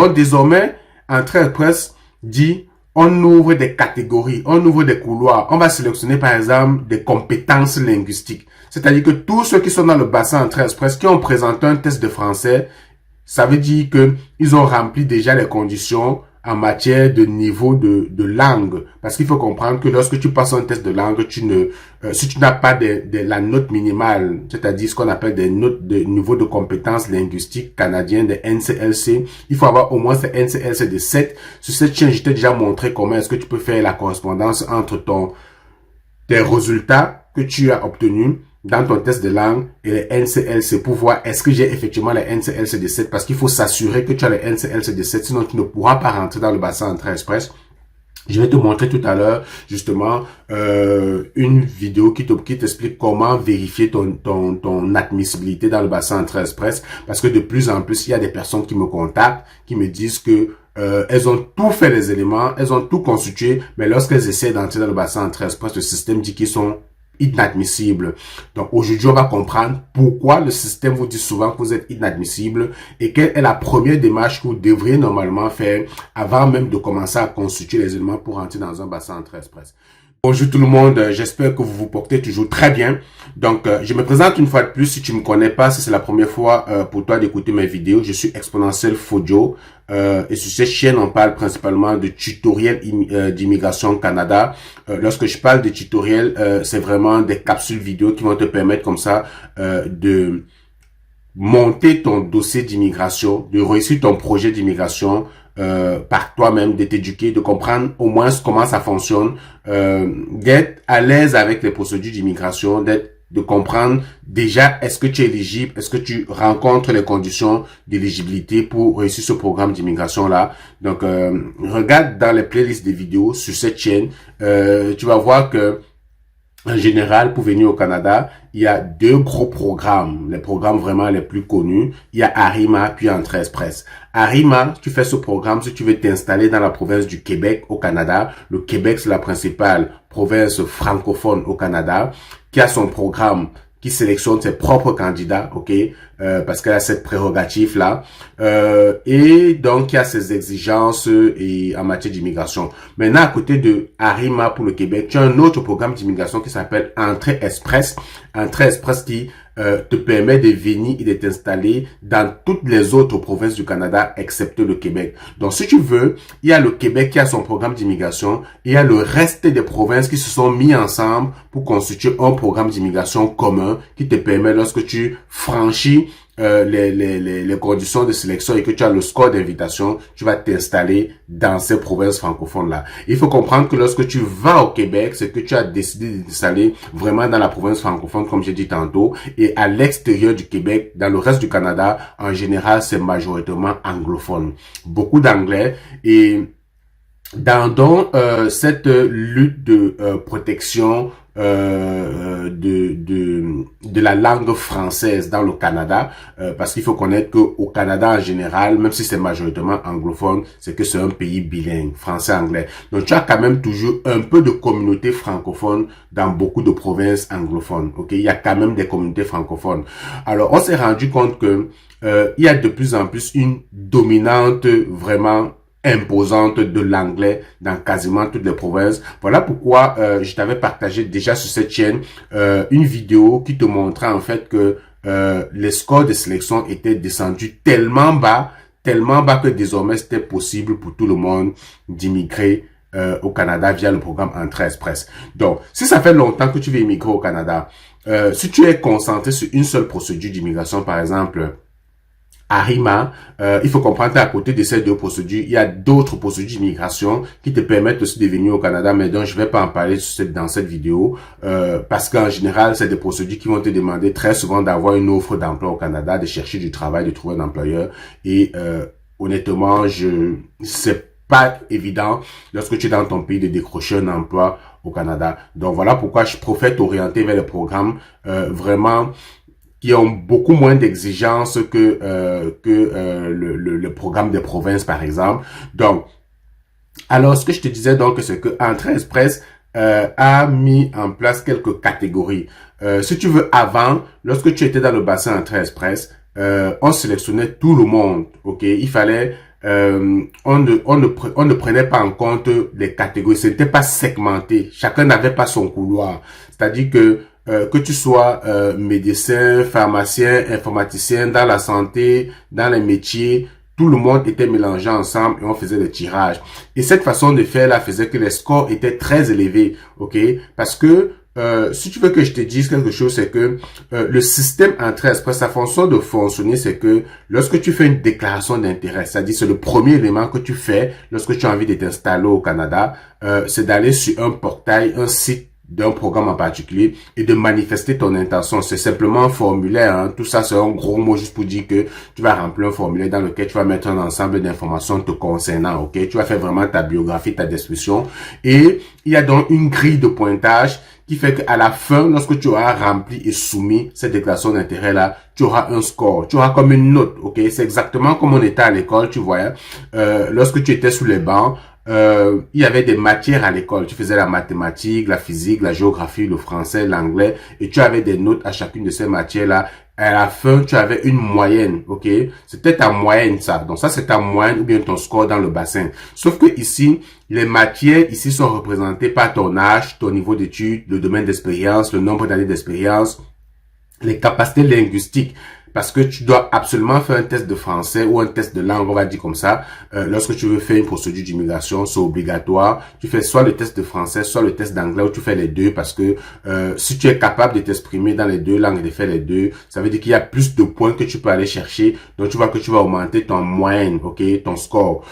Donc, désormais, Entrée Express dit, on ouvre des catégories, on ouvre des couloirs. On va sélectionner, par exemple, des compétences linguistiques. C'est-à-dire que tous ceux qui sont dans le bassin Entrée Express, qui ont présenté un test de français, ça veut dire que ils ont rempli déjà les conditions en matière de niveau de langue. Parce qu'il faut comprendre que lorsque tu passes un test de langue, si tu n'as pas la note minimale, c'est-à-dire ce qu'on appelle des notes de niveau de compétences linguistiques canadiennes, des NCLC, il faut avoir au moins ces NCLC de 7. Sur cette chaîne, je t'ai déjà montré comment est-ce que tu peux faire la correspondance entre tes résultats que tu as obtenus dans ton test de langue et les NCLC pour voir est-ce que j'ai effectivement les NCLC de 7 parce qu'il faut s'assurer que tu as les NCLC de 7 sinon tu ne pourras pas rentrer dans le bassin Entrée Express. Je vais te montrer tout à l'heure justement une vidéo qui t'explique comment vérifier ton admissibilité dans le bassin Entrée Express parce que de plus en plus il y a des personnes qui me contactent qui me disent que elles ont tout fait les éléments, elles ont tout constitué, mais lorsqu'elles essaient d'entrer dans le bassin Entrée Express, le système dit qu'ils sont inadmissible. Donc aujourd'hui, on va comprendre pourquoi le système vous dit souvent que vous êtes inadmissible et quelle est la première démarche que vous devriez normalement faire avant même de commencer à constituer les éléments pour entrer dans un bassin Entrée Express. Bonjour tout le monde, j'espère que vous vous portez toujours très bien. Donc, je me présente une fois de plus, si tu me connais pas, si c'est la première fois pour toi d'écouter mes vidéos, je suis Exponentiel Fojo. Et sur cette chaîne, on parle principalement de tutoriels d'immigration Canada. Lorsque je parle de tutoriels, c'est vraiment des capsules vidéo qui vont te permettre comme ça de monter ton dossier d'immigration, de réussir ton projet d'immigration par toi-même, de t'éduquer, de comprendre au moins comment ça fonctionne, d'être à l'aise avec les procédures d'immigration, de comprendre déjà est-ce que tu es éligible, est-ce que tu rencontres les conditions d'éligibilité pour réussir ce programme d'immigration là. Donc regarde dans les playlists des vidéos sur cette chaîne, tu vas voir que en général, pour venir au Canada, il y a deux gros programmes, les programmes vraiment les plus connus. Il y a Arrima puis Entrée Express. Arrima, tu fais ce programme si tu veux t'installer dans la province du Québec au Canada. Le Québec, c'est la principale province francophone au Canada, qui a son programme qui sélectionne ses propres candidats, ok, parce qu'elle a cette prérogative là, et donc il y a ses exigences et en matière d'immigration. Maintenant, à côté de Arrima pour le Québec, tu as un autre programme d'immigration qui s'appelle Entrée Express. Entrée Express qui te permet de venir et de t'installer dans toutes les autres provinces du Canada, excepté le Québec. Donc, si tu veux, il y a le Québec qui a son programme d'immigration et il y a le reste des provinces qui se sont mis ensemble pour constituer un programme d'immigration commun qui te permet, lorsque tu franchis les conditions de sélection et que tu as le score d'invitation, tu vas t'installer dans ces provinces francophones-là. Il faut comprendre que lorsque tu vas au Québec, c'est que tu as décidé de t'installer vraiment dans la province francophone, comme j'ai dit tantôt, et à l'extérieur du Québec, dans le reste du Canada, en général, c'est majoritairement anglophone. Beaucoup d'anglais et dans cette lutte de protection de la langue française dans le Canada, parce qu'il faut connaître que au Canada en général, même si c'est majoritairement anglophone, c'est que c'est un pays bilingue, français-anglais. Donc tu as quand même toujours un peu de communauté francophone dans beaucoup de provinces anglophones. Ok, il y a quand même des communautés francophones. Alors on s'est rendu compte que il y a de plus en plus une dominante vraiment imposante de l'anglais dans quasiment toutes les provinces. Voilà pourquoi je t'avais partagé déjà sur cette chaîne une vidéo qui te montrait en fait que les scores de sélection étaient descendus tellement bas que désormais c'était possible pour tout le monde d'immigrer au Canada via le programme Entrée Express. Donc, si ça fait longtemps que tu veux immigrer au Canada, si tu es concentré sur une seule procédure d'immigration, par exemple, Arrima, il faut comprendre qu'à côté de ces deux procédures, il y a d'autres procédures d'immigration qui te permettent aussi de venir au Canada, mais dont je vais pas en parler dans cette vidéo, parce qu'en général, c'est des procédures qui vont te demander très souvent d'avoir une offre d'emploi au Canada, de chercher du travail, de trouver un employeur, et honnêtement, c'est pas évident lorsque tu es dans ton pays de décrocher un emploi au Canada. Donc voilà pourquoi je préfère t'orienter vers les programmes vraiment qui ont beaucoup moins d'exigences que le programme des provinces, par exemple. Donc, alors, ce que je te disais donc, c'est que Entrée Express a mis en place quelques catégories. Si tu veux, avant, lorsque tu étais dans le bassin Entrée Express, on sélectionnait tout le monde, ok? Il fallait on ne prenait pas en compte les catégories. Ce n'était pas segmenté. Chacun n'avait pas son couloir. C'est-à-dire que tu sois médecin, pharmacien, informaticien, dans la santé, dans les métiers, tout le monde était mélangé ensemble et on faisait des tirages. Et cette façon de faire là faisait que les scores étaient très élevés, ok? Parce que si tu veux que je te dise quelque chose, c'est que le système Entrée Express, sa façon de fonctionner, c'est que lorsque tu fais une déclaration d'intérêt, c'est-à-dire c'est le premier élément que tu fais lorsque tu as envie de t'installer au Canada, c'est d'aller sur un portail, un site d'un programme en particulier et de manifester ton intention. C'est simplement un formulaire, hein. Tout ça, c'est un gros mot juste pour dire que tu vas remplir un formulaire dans lequel tu vas mettre un ensemble d'informations te concernant, ok? Tu vas faire vraiment ta biographie, ta description et il y a donc une grille de pointage qui fait qu'à la fin, lorsque tu auras rempli et soumis cette déclaration d'intérêt-là, tu auras un score, tu auras comme une note, ok? C'est exactement comme on était à l'école, tu vois. Lorsque tu étais sous les bancs, il y avait des matières à l'école. Tu faisais la mathématique, la physique, la géographie, le français, l'anglais, et tu avais des notes à chacune de ces matières-là. À la fin, tu avais une moyenne, ok? C'était ta moyenne, ça. Donc ça, c'est ta moyenne ou bien ton score dans le bassin. Sauf que ici, les matières ici sont représentées par ton âge, ton niveau d'études, le domaine d'expérience, le nombre d'années d'expérience, les capacités linguistiques. Parce que tu dois absolument faire un test de français ou un test de langue, on va dire comme ça. Lorsque tu veux faire une procédure d'immigration, c'est obligatoire. Tu fais soit le test de français, soit le test d'anglais, ou tu fais les deux parce que si tu es capable de t'exprimer dans les deux langues et de faire les deux, ça veut dire qu'il y a plus de points que tu peux aller chercher. Donc, tu vois que tu vas augmenter ton moyenne, ok, ton score.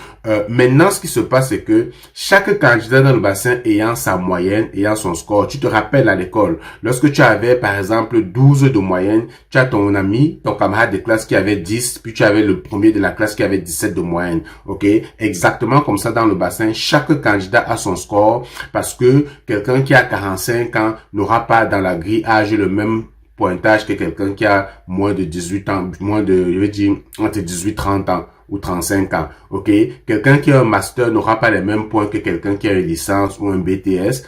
Maintenant, ce qui se passe, c'est que chaque candidat dans le bassin ayant sa moyenne, ayant son score, tu te rappelles à l'école, lorsque tu avais, par exemple, 12 de moyenne, tu as ton ami, ton camarade de classe qui avait 10, puis tu avais le premier de la classe qui avait 17 de moyenne, ok? Exactement comme ça dans le bassin, chaque candidat a son score parce que quelqu'un qui a 45 ans n'aura pas dans la grille âge le même pointage que quelqu'un qui a moins de 18 ans, moins de, je veux dire, entre 18 et 30 ans ou 35 ans, ok? Quelqu'un qui a un master n'aura pas les mêmes points que quelqu'un qui a une licence ou un BTS.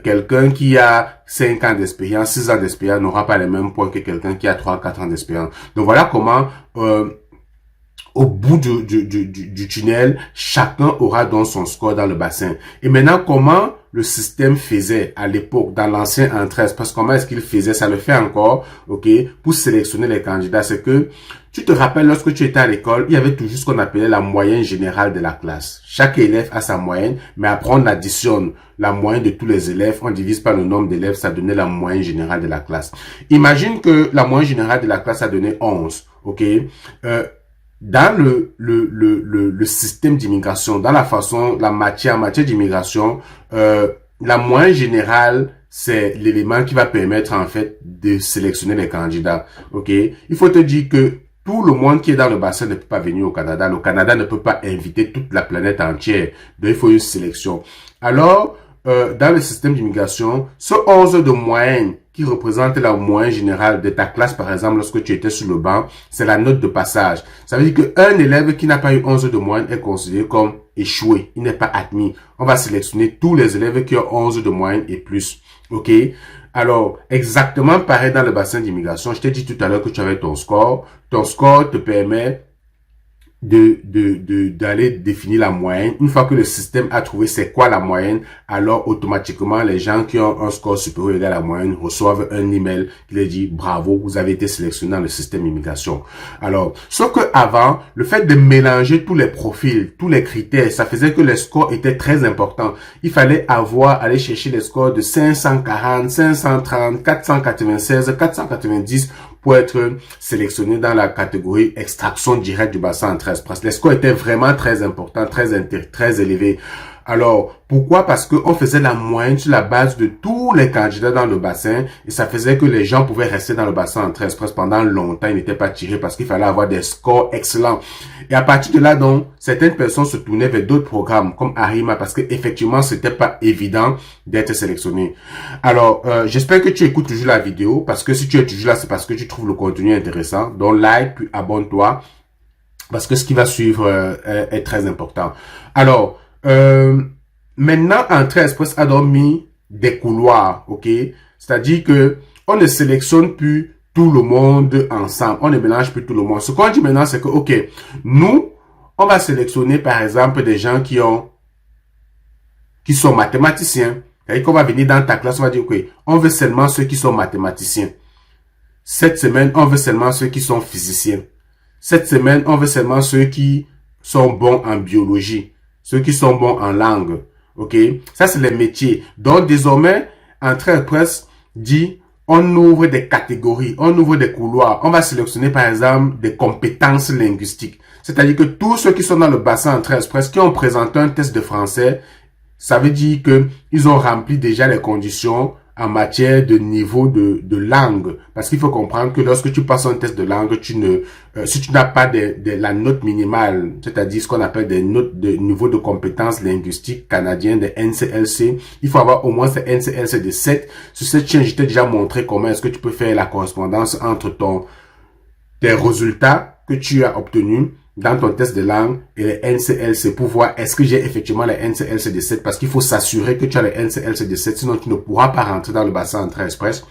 Quelqu'un qui a 5 ans d'expérience, 6 ans d'expérience n'aura pas les mêmes points que quelqu'un qui a 3, 4 ans d'expérience. Donc voilà comment au bout du tunnel, chacun aura donc son score dans le bassin. Et maintenant, comment le système faisait à l'époque, dans l'ancien Entrée Express, comment est-ce qu'il faisait, ça le fait encore, ok, pour sélectionner les candidats, c'est que, tu te rappelles, lorsque tu étais à l'école, il y avait toujours ce qu'on appelait la moyenne générale de la classe. Chaque élève a sa moyenne, mais après on additionne la moyenne de tous les élèves, on divise par le nombre d'élèves, ça donnait la moyenne générale de la classe. Imagine que la moyenne générale de la classe a donné 11, ok, dans le système d'immigration, dans la façon, en matière d'immigration, la moyenne générale, c'est l'élément qui va permettre, en fait, de sélectionner les candidats. OK? Il faut te dire que tout le monde qui est dans le bassin ne peut pas venir au Canada. Le Canada ne peut pas inviter toute la planète entière. Donc, il faut une sélection. Alors, dans le système d'immigration, ce 11 de moyenne qui représente la moyenne générale de ta classe, par exemple, lorsque tu étais sur le banc, c'est la note de passage. Ça veut dire qu'un élève qui n'a pas eu 11 de moyenne est considéré comme échoué. Il n'est pas admis. On va sélectionner tous les élèves qui ont 11 de moyenne et plus. OK? Alors, exactement pareil dans le bassin d'immigration. Je t'ai dit tout à l'heure que tu avais ton score. Ton score te permet d'aller définir la moyenne. Une fois que le système a trouvé c'est quoi la moyenne, alors automatiquement les gens qui ont un score supérieur égal à la moyenne reçoivent un email qui leur dit bravo, vous avez été sélectionné dans le système immigration. Alors, sauf que avant, le fait de mélanger tous les profils, tous les critères, ça faisait que les scores étaient très importants. Il fallait aller chercher les scores de 540, 530, 496, 490 pour être sélectionné dans la catégorie extraction directe du bassin Entrée Express. Les scores étaient vraiment très importants, très élevés. Alors, pourquoi? Parce qu'on faisait la moyenne sur la base de tous les candidats dans le bassin et ça faisait que les gens pouvaient rester dans le bassin Entrée Express pendant longtemps. Ils n'étaient pas tirés parce qu'il fallait avoir des scores excellents. Et à partir de là, donc, certaines personnes se tournaient vers d'autres programmes comme Arima parce que effectivement, c'était pas évident d'être sélectionné. Alors, j'espère que tu écoutes toujours la vidéo parce que si tu es toujours là, c'est parce que tu trouves le contenu intéressant. Donc, like puis abonne-toi parce que ce qui va suivre est très important. Alors, maintenant, Entrée Express a donc mis des couloirs, ok? C'est-à-dire que on ne sélectionne plus tout le monde ensemble. On ne mélange plus tout le monde. Ce qu'on dit maintenant, c'est que, ok, nous, on va sélectionner par exemple des gens qui sont mathématiciens. C'est-à-dire qu'on va venir dans ta classe, on va dire, ok, on veut seulement ceux qui sont mathématiciens. Cette semaine, on veut seulement ceux qui sont physiciens. Cette semaine, on veut seulement ceux qui sont bons en biologie, ceux qui sont bons en langue. Ok? Ça, c'est les métiers. Donc, désormais, Entrée-Express dit, on ouvre des catégories, on ouvre des couloirs. On va sélectionner, par exemple, des compétences linguistiques. C'est-à-dire que tous ceux qui sont dans le bassin Entrée-Express, qui ont présenté un test de français, ça veut dire que ils ont rempli déjà les conditions en matière de niveau de langue. Parce qu'il faut comprendre que lorsque tu passes un test de langue, si tu n'as pas la note minimale, c'est-à-dire ce qu'on appelle des notes de niveau de compétences linguistiques canadiennes, des NCLC, il faut avoir au moins ces NCLC de 7. Sur cette chaîne, je t'ai déjà montré comment est-ce que tu peux faire la correspondance entre tes résultats que tu as obtenus dans ton test de langue et les NCLC pour voir est-ce que j'ai effectivement les NCLC de 7 parce qu'il faut s'assurer que tu as les NCLC de 7 sinon tu ne pourras pas rentrer dans le bassin Entrée-Express.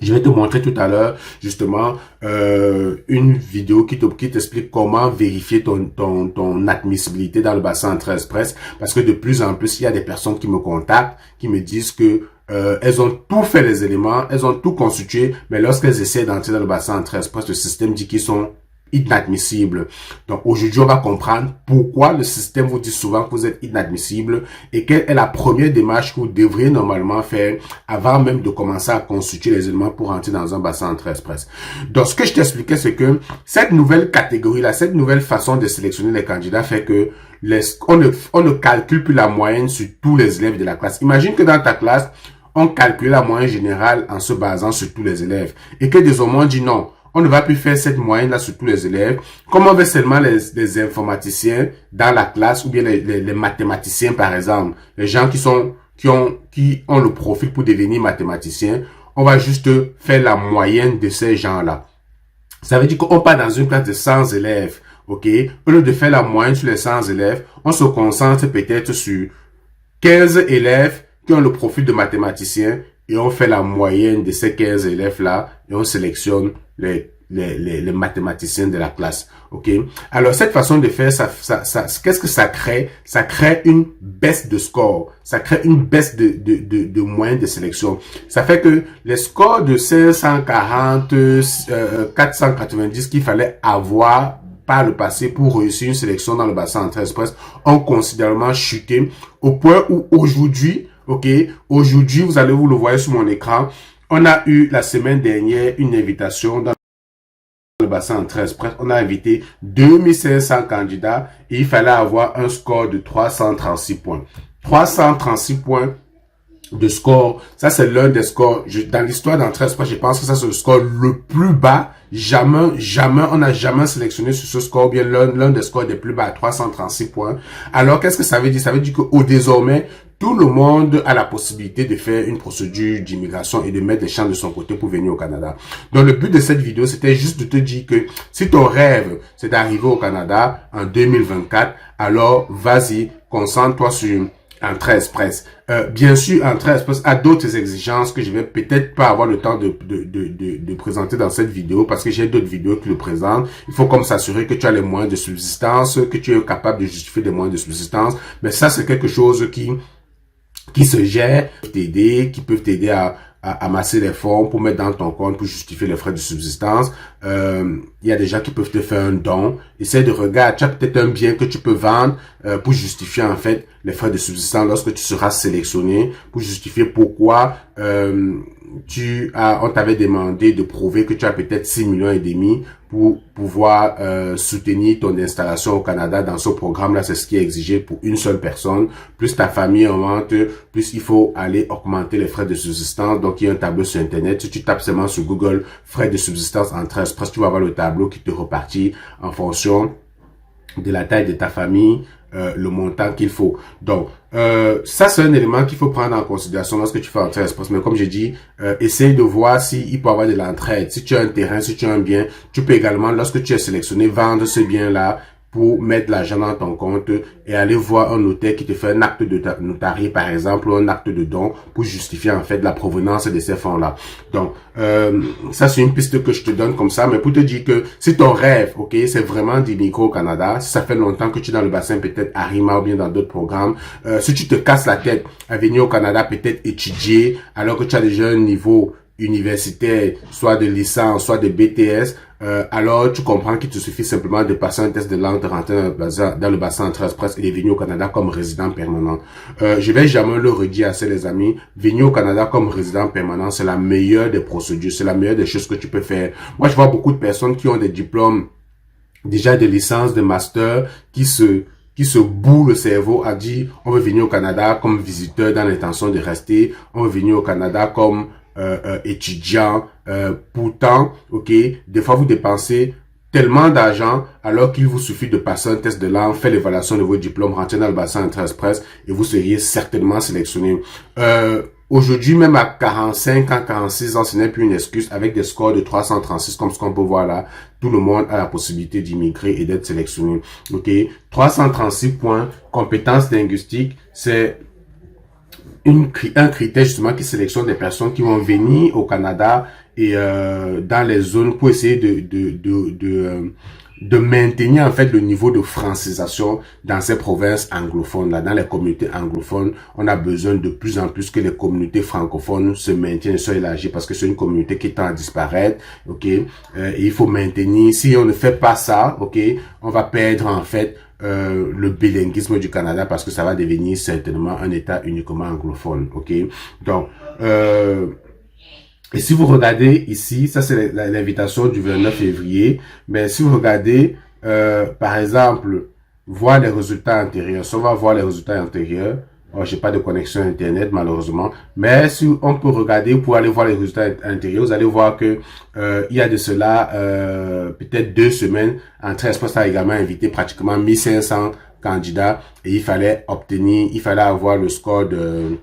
Je vais te montrer tout à l'heure justement une vidéo qui t'explique comment vérifier ton admissibilité dans le bassin Entrée-Express parce que de plus en plus il y a des personnes qui me contactent qui me disent que elles ont tout fait les éléments, elles ont tout constitué, mais lorsqu'elles essaient d'entrer dans le bassin Entrée-Express, le système dit qu'ils sont inadmissibles. Donc aujourd'hui, on va comprendre pourquoi le système vous dit souvent que vous êtes inadmissible et quelle est la première démarche que vous devriez normalement faire avant même de commencer à constituer les éléments pour entrer dans un bassin Entrée-Express. Donc ce que je t'expliquais, c'est que cette nouvelle catégorie-là, cette nouvelle façon de sélectionner les candidats fait que on ne calcule plus la moyenne sur tous les élèves de la classe. Imagine que dans ta classe, on calcule la moyenne générale en se basant sur tous les élèves et que désormais on dit non. On ne va plus faire cette moyenne-là sur tous les élèves. Comme on veut seulement les informaticiens dans la classe ou bien les mathématiciens, par exemple, les gens qui ont le profil pour devenir mathématiciens, on va juste faire la moyenne de ces gens-là. Ça veut dire qu'on part dans une classe de 100 élèves, ok? Au lieu de faire la moyenne sur les 100 élèves, on se concentre peut-être sur 15 élèves qui ont le profil de mathématiciens et on fait la moyenne de ces 15 élèves-là et on sélectionne les mathématiciens de la classe. OK? Alors, cette façon de faire, qu'est-ce que ça crée? Ça crée une baisse de score. Ça crée une baisse de moyenne de sélection. Ça fait que les scores de 540, 490 qu'il fallait avoir par le passé pour réussir une sélection dans le bassin Entrée-Express ont considérablement chuté au point où aujourd'hui, ok, aujourd'hui, vous le voyez sur mon écran, on a eu la semaine dernière une invitation dans le bassin Entrée-Express. On a invité 2500 candidats et il fallait avoir un score de 336 points. 336 points de score, ça c'est l'un des scores, dans l'histoire d'Entrée-Express, je pense que ça c'est le score le plus bas. On n'a jamais sélectionné sur ce score, bien l'un des scores des plus bas à 336 points. Alors, qu'est-ce que ça veut dire? Ça veut dire qu'au désormais, tout le monde a la possibilité de faire une procédure d'immigration et de mettre les chances de son côté pour venir au Canada. Donc, le but de cette vidéo, c'était juste de te dire que si ton rêve, c'est d'arriver au Canada en 2024, alors vas-y, concentre-toi sur Entrée-Express. Bien sûr, Entrée-Express a d'autres exigences que je vais peut-être pas avoir le temps de présenter dans cette vidéo parce que j'ai d'autres vidéos qui le présentent. Il faut comme s'assurer que tu as les moyens de subsistance, que tu es capable de justifier des moyens de subsistance. Mais ça, c'est quelque chose qui se gère, qui peuvent t'aider à amasser les fonds pour mettre dans ton compte pour justifier les frais de subsistance. Il y a des gens qui peuvent te faire un don. Essaie de regarder, tu as peut-être un bien que tu peux vendre pour justifier en fait les frais de subsistance lorsque tu seras sélectionné, pour justifier pourquoi on t'avait demandé de prouver que tu as peut-être 6,5 millions pour pouvoir soutenir ton installation au Canada. Dans ce programme-là, c'est ce qui est exigé pour une seule personne. Plus ta famille augmente, plus il faut aller augmenter les frais de subsistance. Donc, il y a un tableau sur Internet. Si tu tapes seulement sur Google frais de subsistance Entrée-Express, tu vas avoir le tableau qui te repartit en fonction de la taille de ta famille, le montant qu'il faut. Donc, ça, c'est un élément qu'il faut prendre en considération lorsque tu fais Entrée-Express. Mais comme j'ai dit, essaye de voir s'il peut y avoir de l'entraide. Si tu as un terrain, si tu as un bien, tu peux également, lorsque tu es sélectionné, vendre ce bien-là pour mettre l'argent dans ton compte et aller voir un notaire qui te fait un acte de notarié, par exemple, ou un acte de don pour justifier en fait la provenance de ces fonds-là. Donc, ça c'est une piste que je te donne comme ça, mais pour te dire que si ton rêve, ok, c'est vraiment d'immigrer au Canada, si ça fait longtemps que tu es dans le bassin, peut-être Arima ou bien dans d'autres programmes, si tu te casses la tête à venir au Canada, peut-être étudier, alors que tu as déjà un niveau universitaire, soit de licence, soit de BTS, alors tu comprends qu'il te suffit simplement de passer un test de langue, de rentrer dans le bassin Entrée Express et de venir au Canada comme résident permanent. Je vais jamais le redire assez les amis, venir au Canada comme résident permanent, c'est la meilleure des procédures, c'est la meilleure des choses que tu peux faire. Moi, je vois beaucoup de personnes qui ont des diplômes, déjà des licences, des masters, qui se bourrent le cerveau à dire, on veut venir au Canada comme visiteur dans l'intention de rester, on veut venir au Canada comme étudiant, pourtant, ok, des fois vous dépensez tellement d'argent alors qu'il vous suffit de passer un test de langue, faire l'évaluation de vos diplômes, rentrer dans le bassin Entrée Express et vous seriez certainement sélectionné. Aujourd'hui, même à 45 ans, 46 ans, ce n'est plus une excuse. Avec des scores de 336 comme ce qu'on peut voir là, tout le monde a la possibilité d'immigrer et d'être sélectionné. Ok, 336 points, compétences linguistiques, c'est un critère justement qui sélectionne des personnes qui vont venir au Canada et dans les zones pour essayer de maintenir en fait le niveau de francisation dans ces provinces anglophones là. Dans les communautés anglophones, on a besoin de plus en plus que les communautés francophones se maintiennent et soient élargies parce que c'est une communauté qui tend à disparaître. Ok, et il faut maintenir. Si on ne fait pas ça, ok, on va perdre en fait le bilinguisme du Canada parce que ça va devenir certainement un État uniquement anglophone, ok? Donc, et si vous regardez ici, ça c'est l'invitation du 29 février, mais si vous regardez, par exemple, voir les résultats antérieurs, si on va voir les résultats antérieurs, oh, j'ai pas de connexion internet malheureusement, mais si on peut regarder pour aller voir les résultats antérieurs, vous allez voir que il y a de cela peut-être 2 semaines, Entrée Express a également invité pratiquement 1500 candidats et il fallait avoir le score de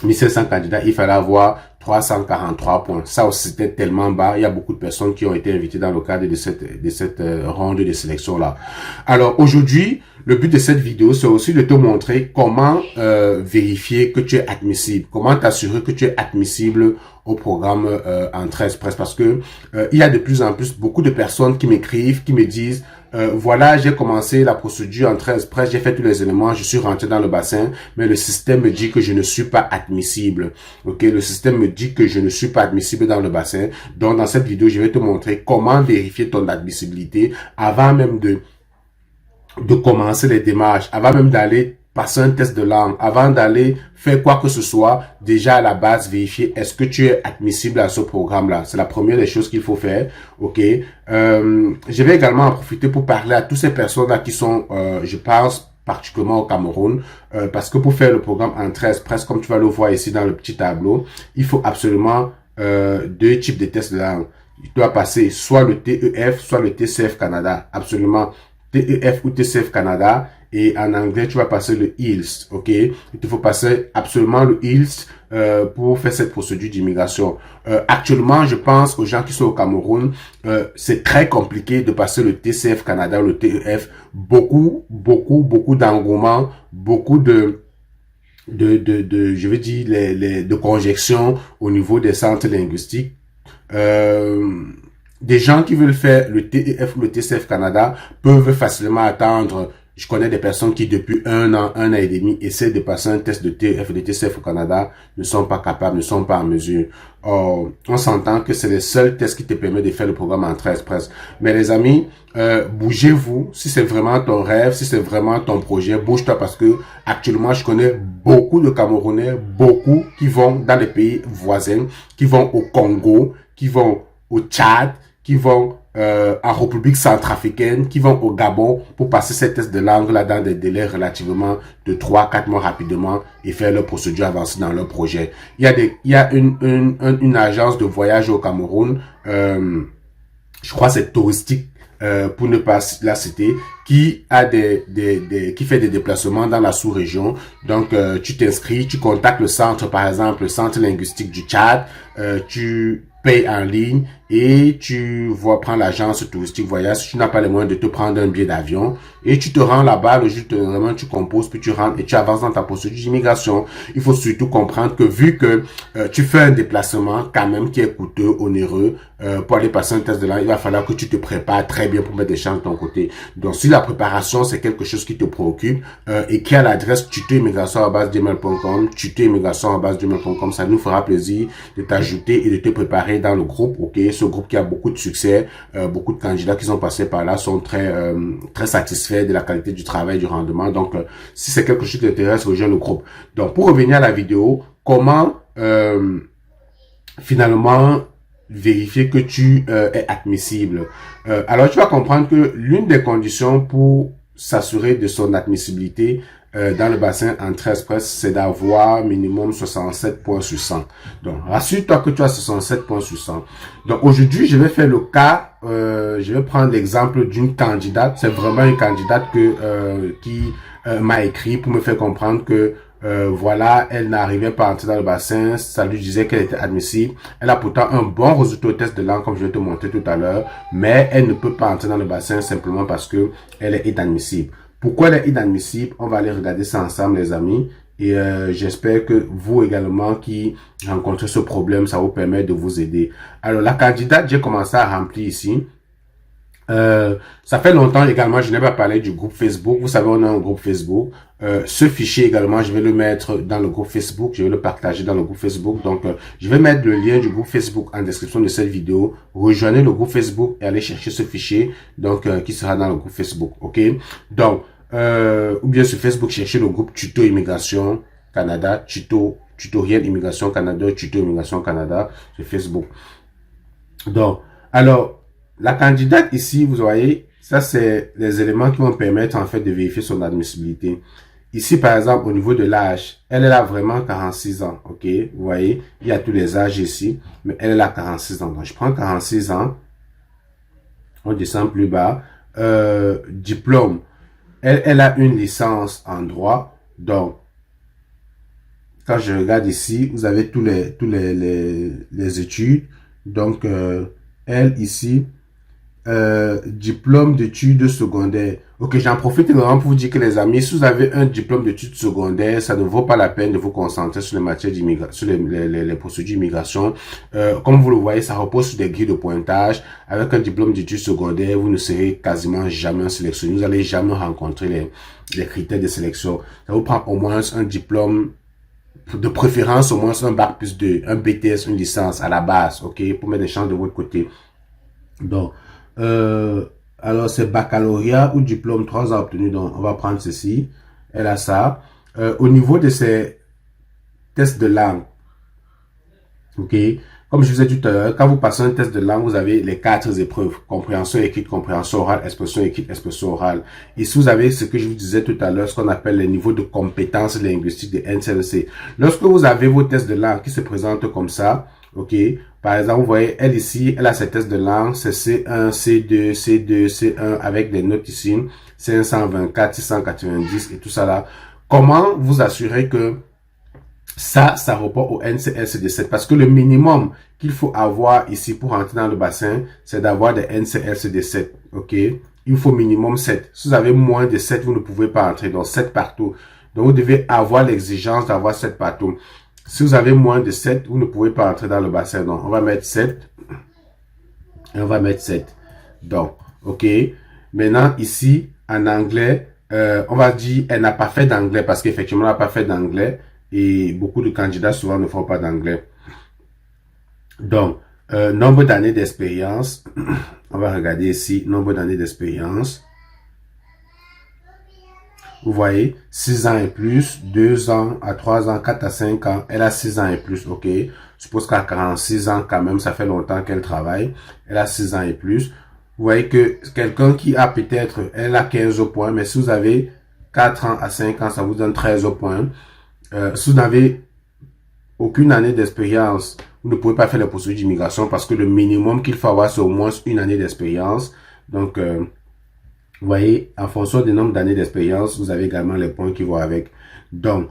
1500 candidats, il fallait avoir 343 points. Ça aussi, c'était tellement bas. Il y a beaucoup de personnes qui ont été invitées dans le cadre de cette ronde de sélection là. Alors aujourd'hui, le but de cette vidéo, c'est aussi de te montrer comment vérifier que tu es admissible, comment t'assurer que tu es admissible au programme Entrée Express, parce que il y a de plus en plus beaucoup de personnes qui m'écrivent, qui me disent voilà, j'ai commencé la procédure Entrée Express, j'ai fait tous les éléments, je suis rentré dans le bassin, mais le système me dit que je ne suis pas admissible. Ok, le système me dit que je ne suis pas admissible dans le bassin. Donc, dans cette vidéo, je vais te montrer comment vérifier ton admissibilité avant même de commencer les démarches, avant même d'aller passer un test de langue, avant d'aller faire quoi que ce soit, déjà à la base, vérifier est-ce que tu es admissible à ce programme-là. C'est la première des choses qu'il faut faire. Ok. Je vais également en profiter pour parler à toutes ces personnes-là qui sont, je pense, particulièrement au Cameroun, parce que pour faire le programme Entrée Express, comme tu vas le voir ici dans le petit tableau, il faut absolument 2 types de tests de langue. Tu dois passer soit le TEF, soit le TCF Canada. Absolument. TEF ou TCF Canada. Et en anglais, tu vas passer le IELTS, ok? Il te faut passer absolument le IELTS pour faire cette procédure d'immigration. Actuellement, je pense aux gens qui sont au Cameroun, c'est très compliqué de passer le TCF Canada ou le TEF. Beaucoup d'engouement, beaucoup je veux dire, de conjections au niveau des centres linguistiques. Des gens qui veulent faire le TEF ou le TCF Canada peuvent facilement attendre. Je connais des personnes qui, depuis 1 an et demi, essaient de passer un test de TEF ou de TCF au Canada, ne sont pas capables, ne sont pas en mesure. On s'entend que c'est le seul test qui te permet de faire le programme Entrée Express. Mais les amis, bougez-vous. Si c'est vraiment ton rêve, si c'est vraiment ton projet, bouge-toi parce que actuellement, je connais beaucoup de Camerounais, beaucoup qui vont dans les pays voisins, qui vont au Congo, qui vont au Tchad, qui vont en République centrafricaine, qui vont au Gabon pour passer ces tests de langue là dans des délais relativement de 3-4 mois rapidement et faire leur procédure avancée dans leur projet. Il y a une agence de voyage au Cameroun, je crois c'est touristique, pour ne pas la citer, qui a qui fait des déplacements dans la sous-région. Donc, tu t'inscris, tu contactes le centre, par exemple, le centre linguistique du Tchad, tu payes en ligne et tu vas prendre l'agence touristique voyage. Tu n'as pas les moyens de te prendre un billet d'avion et tu te rends là-bas, le jour vraiment tu composes, puis tu rentres et tu avances dans ta procédure d'immigration. Il faut surtout comprendre que vu que tu fais un déplacement quand même qui est coûteux, onéreux, pour aller passer un test de langue, il va falloir que tu te prépares très bien pour mettre des chances de ton côté. Donc, si la préparation, c'est quelque chose qui te préoccupe et qui a l'adresse tutoimmigration@gmail.com, tutoimmigration@gmail.com, ça nous fera plaisir de t'ajouter et de te préparer dans le groupe, ok? Ce groupe qui a beaucoup de succès, beaucoup de candidats qui sont passés par là sont très satisfaits de la qualité du travail, du rendement. Donc, si c'est quelque chose qui t'intéresse, rejoins le groupe. Donc, pour revenir à la vidéo, comment finalement vérifier que tu es admissible. Alors, tu vas comprendre que l'une des conditions pour s'assurer de son admissibilité dans le bassin Entrée Express, c'est d'avoir minimum 67 points sur 100. Donc, rassure-toi que tu as 67 points sur 100. Donc, aujourd'hui, je vais faire le cas, je vais prendre l'exemple d'une candidate. C'est vraiment une candidate qui m'a écrit pour me faire comprendre que voilà, elle n'arrivait pas à entrer dans le bassin, ça lui disait qu'elle était admissible. Elle a pourtant un bon résultat au test de langue, comme je vais te montrer tout à l'heure, mais elle ne peut pas entrer dans le bassin simplement parce que elle est inadmissible. Pourquoi elle est inadmissible? On va aller regarder ça ensemble, les amis. Et j'espère que vous également qui rencontrez ce problème, ça vous permet de vous aider. Alors, la candidate, j'ai commencé à remplir ici. Ça fait longtemps également, je n'ai pas parlé du groupe Facebook. Vous savez, on a un groupe Facebook. Ce fichier également, je vais le mettre dans le groupe Facebook. Je vais le partager dans le groupe Facebook. Donc, je vais mettre le lien du groupe Facebook en description de cette vidéo. Rejoignez le groupe Facebook et allez chercher ce fichier, donc qui sera dans le groupe Facebook. Ok. Donc, ou bien sur Facebook, cherchez le groupe Tuto Immigration Canada, Tutoriel Immigration Canada, Tuto Immigration Canada sur Facebook. Donc, alors, la candidate ici, vous voyez, ça c'est les éléments qui vont permettre en fait de vérifier son admissibilité. Ici, par exemple, au niveau de l'âge, elle a vraiment 46 ans, ok? Vous voyez, il y a tous les âges ici, mais elle a 46 ans. Donc, je prends 46 ans, on descend plus bas. Diplôme, elle a une licence en droit, donc, quand je regarde ici, vous avez tous les études. Donc, elle ici, diplôme d'études secondaires. Ok, j'en profite également pour vous dire que les amis, si vous avez un diplôme d'études secondaires, ça ne vaut pas la peine de vous concentrer sur les matières d'immigration, sur les procédures d'immigration. Comme vous le voyez, ça repose sur des grilles de pointage. Avec un diplôme d'études secondaires, vous ne serez quasiment jamais sélectionné. Vous n'allez jamais rencontrer les critères de sélection. Ça vous prend au moins un diplôme, de préférence au moins un bac plus 2, un BTS, une licence à la base, ok, pour mettre des chances de votre côté. Donc, alors c'est baccalauréat ou diplôme 3 ans obtenu. Donc, on va prendre ceci. Elle a ça. Au niveau de ses tests de langue, ok, comme je vous ai dit tout à l'heure, quand vous passez un test de langue, vous avez les 4 épreuves. Compréhension écrite, compréhension orale, expression écrite, expression orale. Ici, vous avez ce que je vous disais tout à l'heure, ce qu'on appelle les niveaux de compétences linguistiques de NCLC. Lorsque vous avez vos tests de langue qui se présentent comme ça, ok, par exemple, vous voyez, elle ici, elle a ses tests de langue, c'est C1, C2, C2, C1, avec des notes ici, 524, 690 et tout ça là. Comment vous assurer que ça repart au NCLCD7 parce que le minimum qu'il faut avoir ici pour entrer dans le bassin, c'est d'avoir des NCLCD7, ok? Il faut minimum 7. Si vous avez moins de 7, vous ne pouvez pas entrer, donc 7 partout. Donc, vous devez avoir l'exigence d'avoir 7 partout. Si vous avez moins de 7, vous ne pouvez pas entrer dans le bassin. Donc, on va mettre 7. Et on va mettre 7. Donc, ok. Maintenant, ici, en anglais, on va dire, elle n'a pas fait d'anglais parce qu'effectivement, elle n'a pas fait d'anglais. Et beaucoup de candidats souvent ne font pas d'anglais. Donc, nombre d'années d'expérience. On va regarder ici, nombre d'années d'expérience. Vous voyez, 6 ans et plus, 2 ans à 3 ans, 4 à 5 ans. Elle a 6 ans et plus, ok. Je suppose qu'à 46 ans, quand même, ça fait longtemps qu'elle travaille. Elle a 6 ans et plus. Vous voyez que quelqu'un qui a peut-être, elle a 15 points, mais si vous avez 4 ans à 5 ans, ça vous donne 13 points. Si vous n'avez aucune année d'expérience, vous ne pouvez pas faire les procédures d'immigration parce que le minimum qu'il faut avoir, c'est au moins une année d'expérience. Donc, vous voyez, en fonction du nombre d'années d'expérience, vous avez également les points qui vont avec. Donc,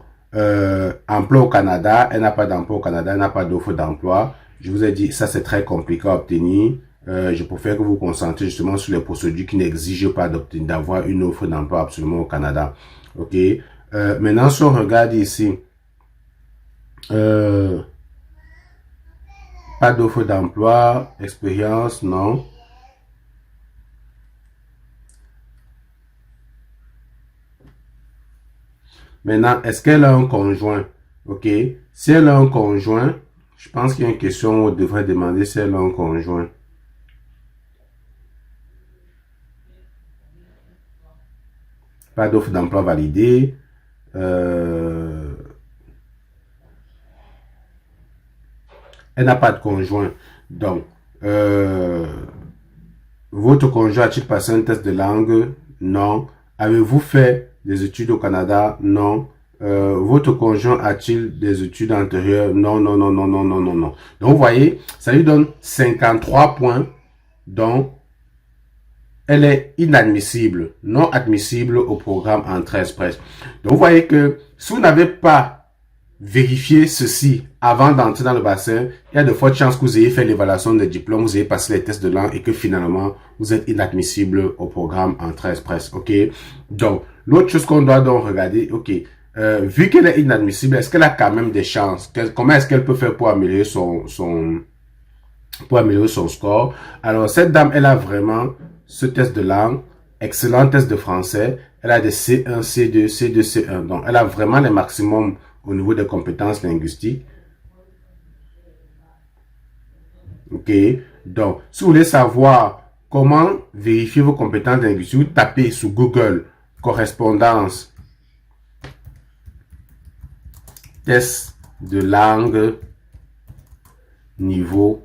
emploi au Canada, elle n'a pas d'emploi au Canada, elle n'a pas d'offre d'emploi. Je vous ai dit, ça c'est très compliqué à obtenir. Je préfère que vous vous concentrez justement sur les procédures qui n'exigent pas d'avoir une offre d'emploi absolument au Canada. Ok. Maintenant, si on regarde ici, pas d'offre d'emploi, expérience, non. Maintenant, est-ce qu'elle a un conjoint? Ok. Si elle a un conjoint, je pense qu'il y a une question où on devrait demander si elle a un conjoint. Pas d'offre d'emploi validée. Elle n'a pas de conjoint. Donc, votre conjoint a-t-il passé un test de langue? Non. Avez-vous fait des études au Canada? Non. Votre conjoint a-t-il des études antérieures? Non, non, non, non, non, non, non, non. Donc, vous voyez, ça lui donne 53 points. Donc, elle est inadmissible, non admissible au programme Entrée Express. Donc, vous voyez que si vous n'avez pas vérifié ceci avant d'entrer dans le bassin, il y a de fortes chances que vous ayez fait l'évaluation des diplômes, vous ayez passé les tests de langue et que finalement, vous êtes inadmissible au programme Entrée Express. OK? Donc, l'autre chose qu'on doit donc regarder, OK, vu qu'elle est inadmissible, est-ce qu'elle a quand même des chances? Comment est-ce qu'elle peut faire pour améliorer son score? Alors, cette dame, elle a vraiment ce test de langue, excellent test de français, elle a des C1, C2, C2, C1. Donc, elle a vraiment les maximums au niveau des compétences linguistiques. Ok. Donc, si vous voulez savoir comment vérifier vos compétences linguistiques, vous tapez sur Google correspondance test de langue niveau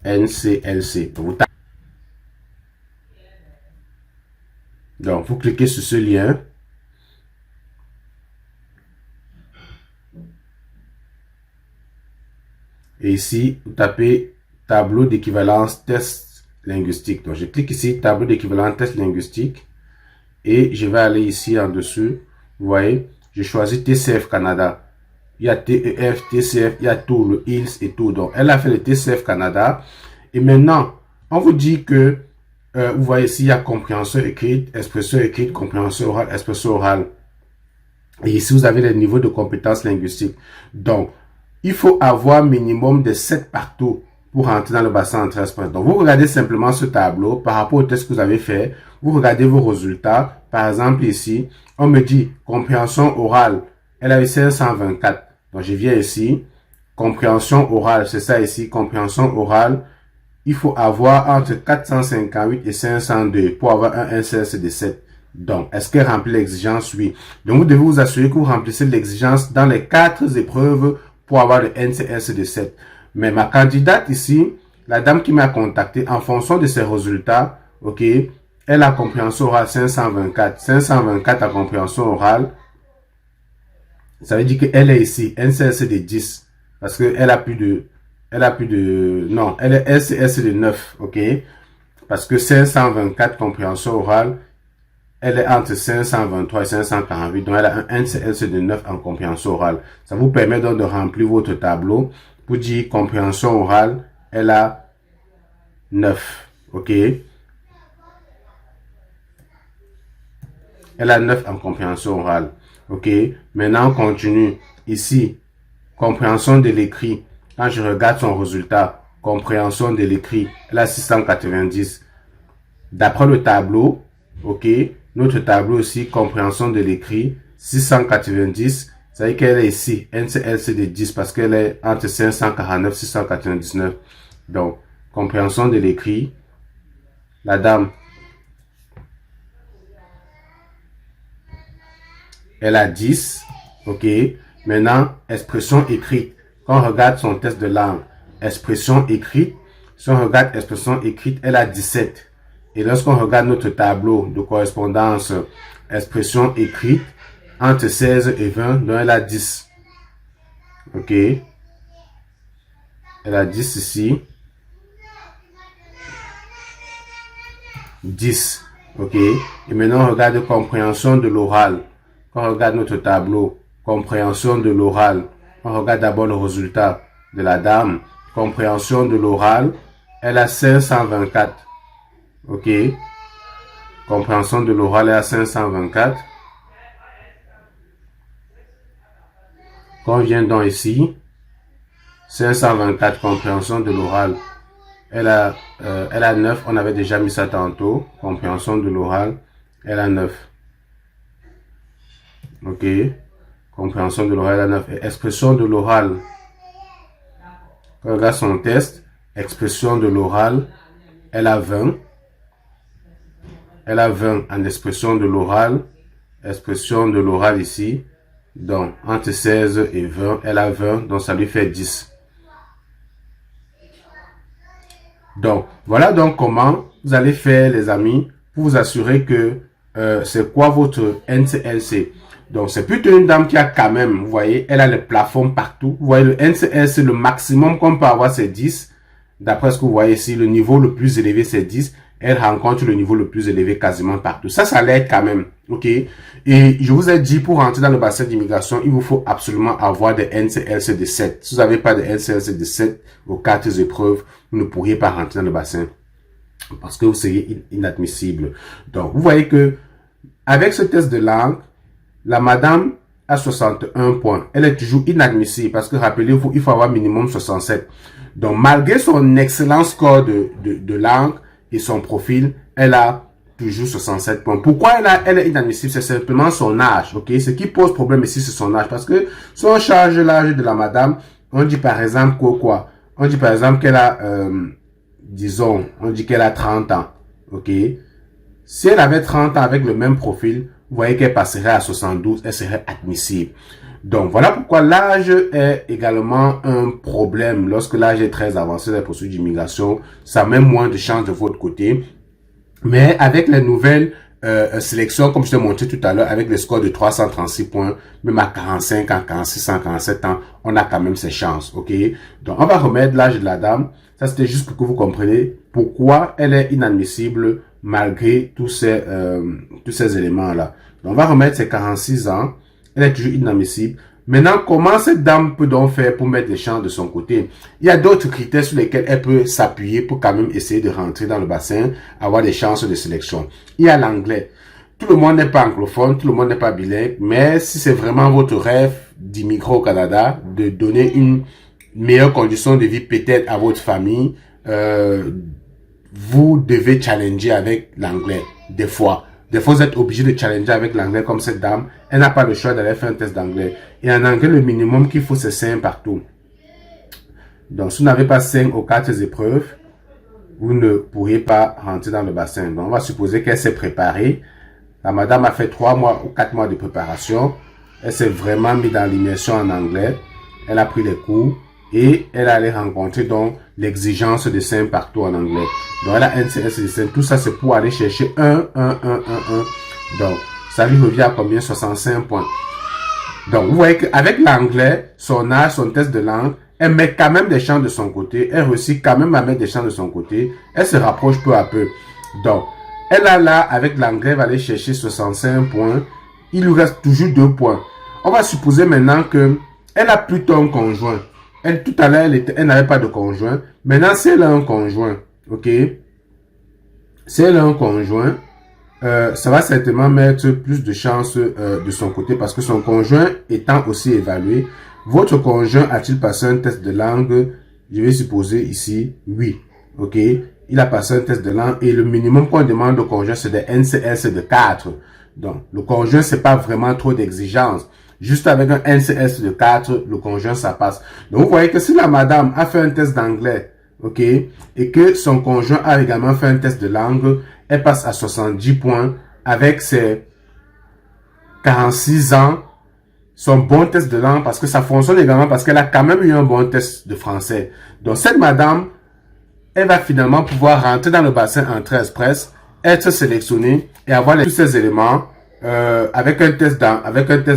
NCLC. Donc, vous cliquez sur ce lien. Et ici, vous tapez tableau d'équivalence test linguistique. Donc, je clique ici, tableau d'équivalence test linguistique. Et je vais aller ici en dessous. Vous voyez, je choisis TCF Canada. Il y a TEF, TCF, il y a tout, le ILS et tout. Donc, elle a fait le TCF Canada. Et maintenant, on vous dit que, vous voyez ici, il y a compréhension écrite, expression écrite, compréhension orale, expression orale. Et ici, vous avez les niveaux de compétences linguistiques. Donc, il faut avoir minimum de 7 partout pour rentrer dans le bassin Entrée Express. Donc, vous regardez simplement ce tableau par rapport au test que vous avez fait. Vous regardez vos résultats. Par exemple, ici, on me dit compréhension orale. Elle a eu 524. Donc, je viens ici. Compréhension orale, c'est ça ici. Compréhension orale. Il faut avoir entre 458 et 502 pour avoir un NCLC de 7. Donc, est-ce qu'elle remplit l'exigence? Oui. Donc, vous devez vous assurer que vous remplissez l'exigence dans les 4 épreuves pour avoir le NCLC de 7. Mais ma candidate ici, la dame qui m'a contacté, en fonction de ses résultats, ok, elle a compréhension orale 524. 524 à compréhension orale. Ça veut dire qu'elle est ici, NCLC de 10. Parce qu'elle a plus de, non, elle est NCLC de 9, ok. Parce que 524 compréhension orale, elle est entre 523 et 548, donc elle a un NCLC de 9 en compréhension orale. Ça vous permet donc de remplir votre tableau pour dire compréhension orale, elle a 9, ok? Elle a 9 en compréhension orale, ok? Maintenant, on continue. Ici, compréhension de l'écrit. Quand je regarde son résultat, compréhension de l'écrit, elle a 690. D'après le tableau, ok? Notre tableau aussi, compréhension de l'écrit, 690. Ça veut dire qu'elle est ici, NCLC de 10 parce qu'elle est entre 549 et 699. Donc, compréhension de l'écrit. La dame, elle a 10. Ok. Maintenant, expression écrite. Quand on regarde son test de langue, expression écrite. Si on regarde expression écrite, elle a 17. Et lorsqu'on regarde notre tableau de correspondance, expression écrite, entre 16 et 20, donc elle a 10. Ok. Elle a 10 ici. 10. Ok. Et maintenant, on regarde compréhension de l'oral. Quand on regarde notre tableau, compréhension de l'oral, on regarde d'abord le résultat. de la dame. Compréhension de l'oral, elle a 524. OK. Compréhension de l'oral est à 524. Quand on vient donc ici, 524, compréhension de l'oral. Elle a 9, on avait déjà mis ça tantôt. Compréhension de l'oral, elle a 9. OK. Compréhension de l'oral, elle a 9. Et expression de l'oral. Quand on regarde son test, expression de l'oral, elle a 20. Elle a 20 en expression de l'oral. Expression de l'oral ici. Donc, entre 16 et 20, elle a 20, donc ça lui fait 10. Donc, voilà donc comment vous allez faire, les amis, pour vous assurer que c'est quoi votre NCLC. Donc, c'est plutôt une dame qui a quand même, vous voyez, elle a le plafond partout. Vous voyez, le NCLC, le maximum qu'on peut avoir, c'est 10. D'après ce que vous voyez ici, le niveau le plus élevé, c'est 10. Elle rencontre le niveau le plus élevé quasiment partout. Ça l'aide quand même. OK? Et je vous ai dit, pour rentrer dans le bassin d'immigration, il vous faut absolument avoir des NCLC de 7. Si vous n'avez pas de NCLC de 7 aux 4 épreuves, vous ne pourriez pas rentrer dans le bassin. Parce que vous seriez inadmissible. Donc, vous voyez que, avec ce test de langue, la madame a 61 points. Elle est toujours inadmissible parce que, rappelez-vous, il faut avoir minimum 67. Donc, malgré son excellent score de langue et son profil, elle a toujours 67 points. Pourquoi elle est inadmissible? C'est simplement son âge, ok? Ce qui pose problème ici, c'est son âge. Parce que si on charge l'âge de la madame, on dit par exemple quoi? On dit par exemple qu'elle a, disons, on dit qu'elle a 30 ans, ok? Si elle avait 30 ans avec le même profil, vous voyez qu'elle passerait à 72, elle serait admissible. Donc, voilà pourquoi l'âge est également un problème. Lorsque l'âge est très avancé dans les procédures d'immigration, ça met moins de chance de votre côté. Mais avec les nouvelles sélections, comme je t'ai montré tout à l'heure, avec les scores de 336 points, même à 45 ans, 46 ans, 47 ans, on a quand même ces chances, ok? Donc, on va remettre l'âge de la dame. Ça, c'était juste pour que vous compreniez pourquoi elle est inadmissible malgré tous ces éléments-là. Donc, on va remettre ses 46 ans. Elle est toujours inadmissible. Maintenant, comment cette dame peut donc faire pour mettre les chances de son côté? Il y a d'autres critères sur lesquels elle peut s'appuyer pour quand même essayer de rentrer dans le bassin, avoir des chances de sélection. Il y a l'anglais. Tout le monde n'est pas anglophone, tout le monde n'est pas bilingue, mais si c'est vraiment votre rêve d'immigrer au Canada, de donner une meilleure condition de vie peut-être à votre famille, vous devez challenger avec l'anglais, des fois. Des fois, vous êtes obligé de challenger avec l'anglais comme cette dame. Elle n'a pas le choix d'aller faire un test d'anglais. Et en anglais, le minimum qu'il faut, c'est 5 partout. Donc, si vous n'avez pas 5 aux 4 épreuves, vous ne pourriez pas rentrer dans le bassin. Donc, on va supposer qu'elle s'est préparée. La madame a fait 3 mois ou 4 mois de préparation. Elle s'est vraiment mise dans l'immersion en anglais. Elle a pris les cours. Et elle allait rencontrer donc l'exigence de 5 partout en anglais. Donc elle a NCLC de 5. Tout ça c'est pour aller chercher 1. Donc ça lui revient à combien? 65 points. Donc vous voyez qu'avec l'anglais, son âge, son test de langue, elle met quand même des chances de son côté. Elle réussit quand même à mettre des chances de son côté. Elle se rapproche peu à peu. Donc elle a là, avec l'anglais, elle va aller chercher 65 points. Il lui reste toujours 2 points. On va supposer maintenant que elle a plutôt un conjoint. Elle, tout à l'heure, elle n'avait pas de conjoint. Maintenant, si elle a un conjoint, ok? Si elle a un conjoint, ça va certainement mettre plus de chances de son côté parce que son conjoint étant aussi évalué, votre conjoint a-t-il passé un test de langue? Je vais supposer ici, oui, ok? Il a passé un test de langue et le minimum qu'on demande au conjoint, c'est des NCS de 4. Donc, le conjoint, c'est pas vraiment trop d'exigence. Juste avec un NCS de 4, le conjoint, ça passe. Donc, vous voyez que si la madame a fait un test d'anglais, ok, et que son conjoint a également fait un test de langue, elle passe à 70 points avec ses 46 ans, son bon test de langue, parce que ça fonctionne également parce qu'elle a quand même eu un bon test de français. Donc, cette madame, elle va finalement pouvoir rentrer dans le bassin Entrée Express, être sélectionnée et avoir tous ces éléments. Avec un test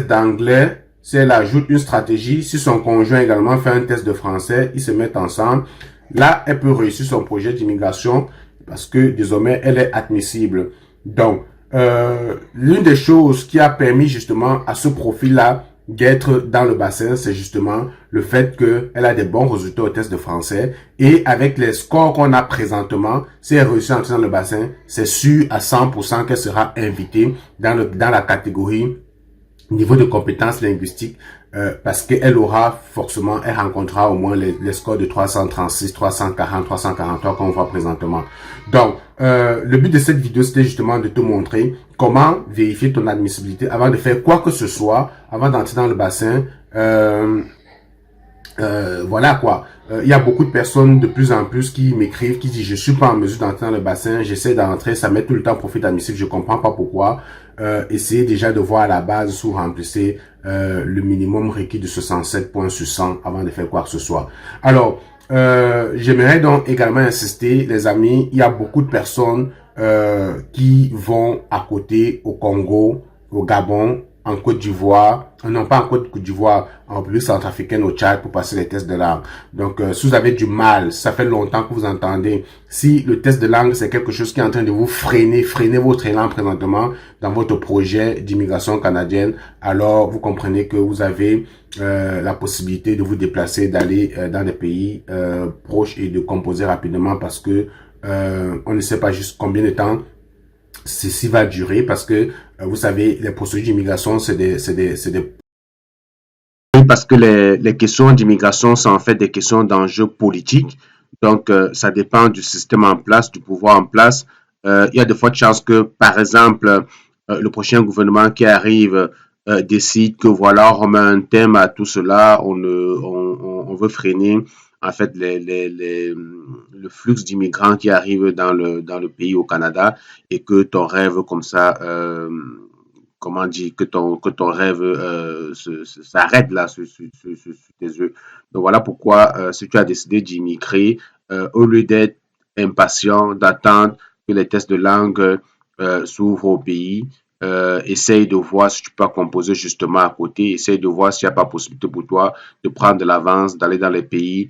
d'anglais, si elle ajoute une stratégie, si son conjoint également fait un test de français, ils se mettent ensemble. Là, elle peut réussir son projet d'immigration parce que désormais, elle est admissible. Donc, l'une des choses qui a permis justement à ce profil-là d'être dans le bassin, c'est justement le fait qu'elle a des bons résultats au test de français. Et avec les scores qu'on a présentement, si elle réussit à entrer dans le bassin, c'est sûr à 100% qu'elle sera invitée dans la catégorie niveau de compétences linguistiques, parce qu'elle aura forcément, elle rencontrera au moins les scores de 336, 340, 343 qu'on voit présentement. Donc, le but de cette vidéo, c'était justement de te montrer comment vérifier ton admissibilité avant de faire quoi que ce soit, avant d'entrer dans le bassin. Voilà quoi. Il y a beaucoup de personnes de plus en plus qui m'écrivent, qui disent je suis pas en mesure d'entrer dans le bassin, j'essaie d'entrer, ça met tout le temps profil admissible, je comprends pas pourquoi. Essayez déjà de voir à la base si vous remplissez le minimum requis de 67 points sur 100 avant de faire quoi que ce soit. Alors, j'aimerais donc également insister, les amis, il y a beaucoup de personnes qui vont à côté au Congo, au Gabon, en Côte d'Ivoire, non pas en Côte d'Ivoire, en République centrafricaine, au Tchad pour passer les tests de langue. Donc, si vous avez du mal, ça fait longtemps que vous entendez, si le test de langue, c'est quelque chose qui est en train de vous freiner votre élan présentement dans votre projet d'immigration canadienne, alors vous comprenez que vous avez la possibilité de vous déplacer, d'aller dans des pays proches et de composer rapidement parce que on ne sait pas juste combien de temps ceci va durer parce que vous savez, les procédures d'immigration, parce que les questions d'immigration sont en fait des questions d'enjeux politiques. Donc, ça dépend du système en place, du pouvoir en place. Il y a de fortes chances que, par exemple, le prochain gouvernement qui arrive décide que voilà, on met un thème à tout cela, on veut freiner en fait le flux d'immigrants qui arrivent dans le pays au Canada et que ton rêve comme ça comment dire, que ton rêve s'arrête là sur tes yeux. Donc voilà pourquoi si tu as décidé d'immigrer, au lieu d'être impatient, d'attendre que les tests de langue s'ouvrent au pays, essaye de voir si tu peux composer justement à côté, essaye de voir s'il n'y a pas possibilité pour toi de prendre de l'avance, d'aller dans les pays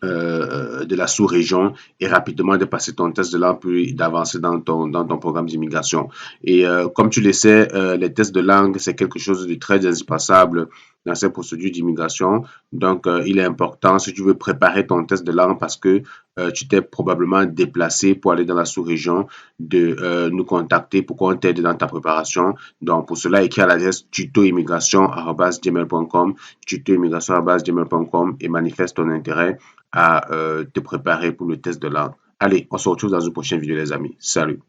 de la sous-région et rapidement de passer ton test de langue puis d'avancer dans ton programme d'immigration. Et comme tu le sais, les tests de langue, c'est quelque chose de très indispensable dans ces procédures d'immigration. Donc, il est important, si tu veux préparer ton test de langue parce que tu t'es probablement déplacé pour aller dans la sous-région, de nous contacter pour qu'on t'aide dans ta préparation. Donc, pour cela, écris à l'adresse tutoimmigration@gmail.com, tutoimmigration@gmail.com et manifeste ton intérêt à te préparer pour le test de langue. Allez, on se retrouve dans une prochaine vidéo, les amis. Salut!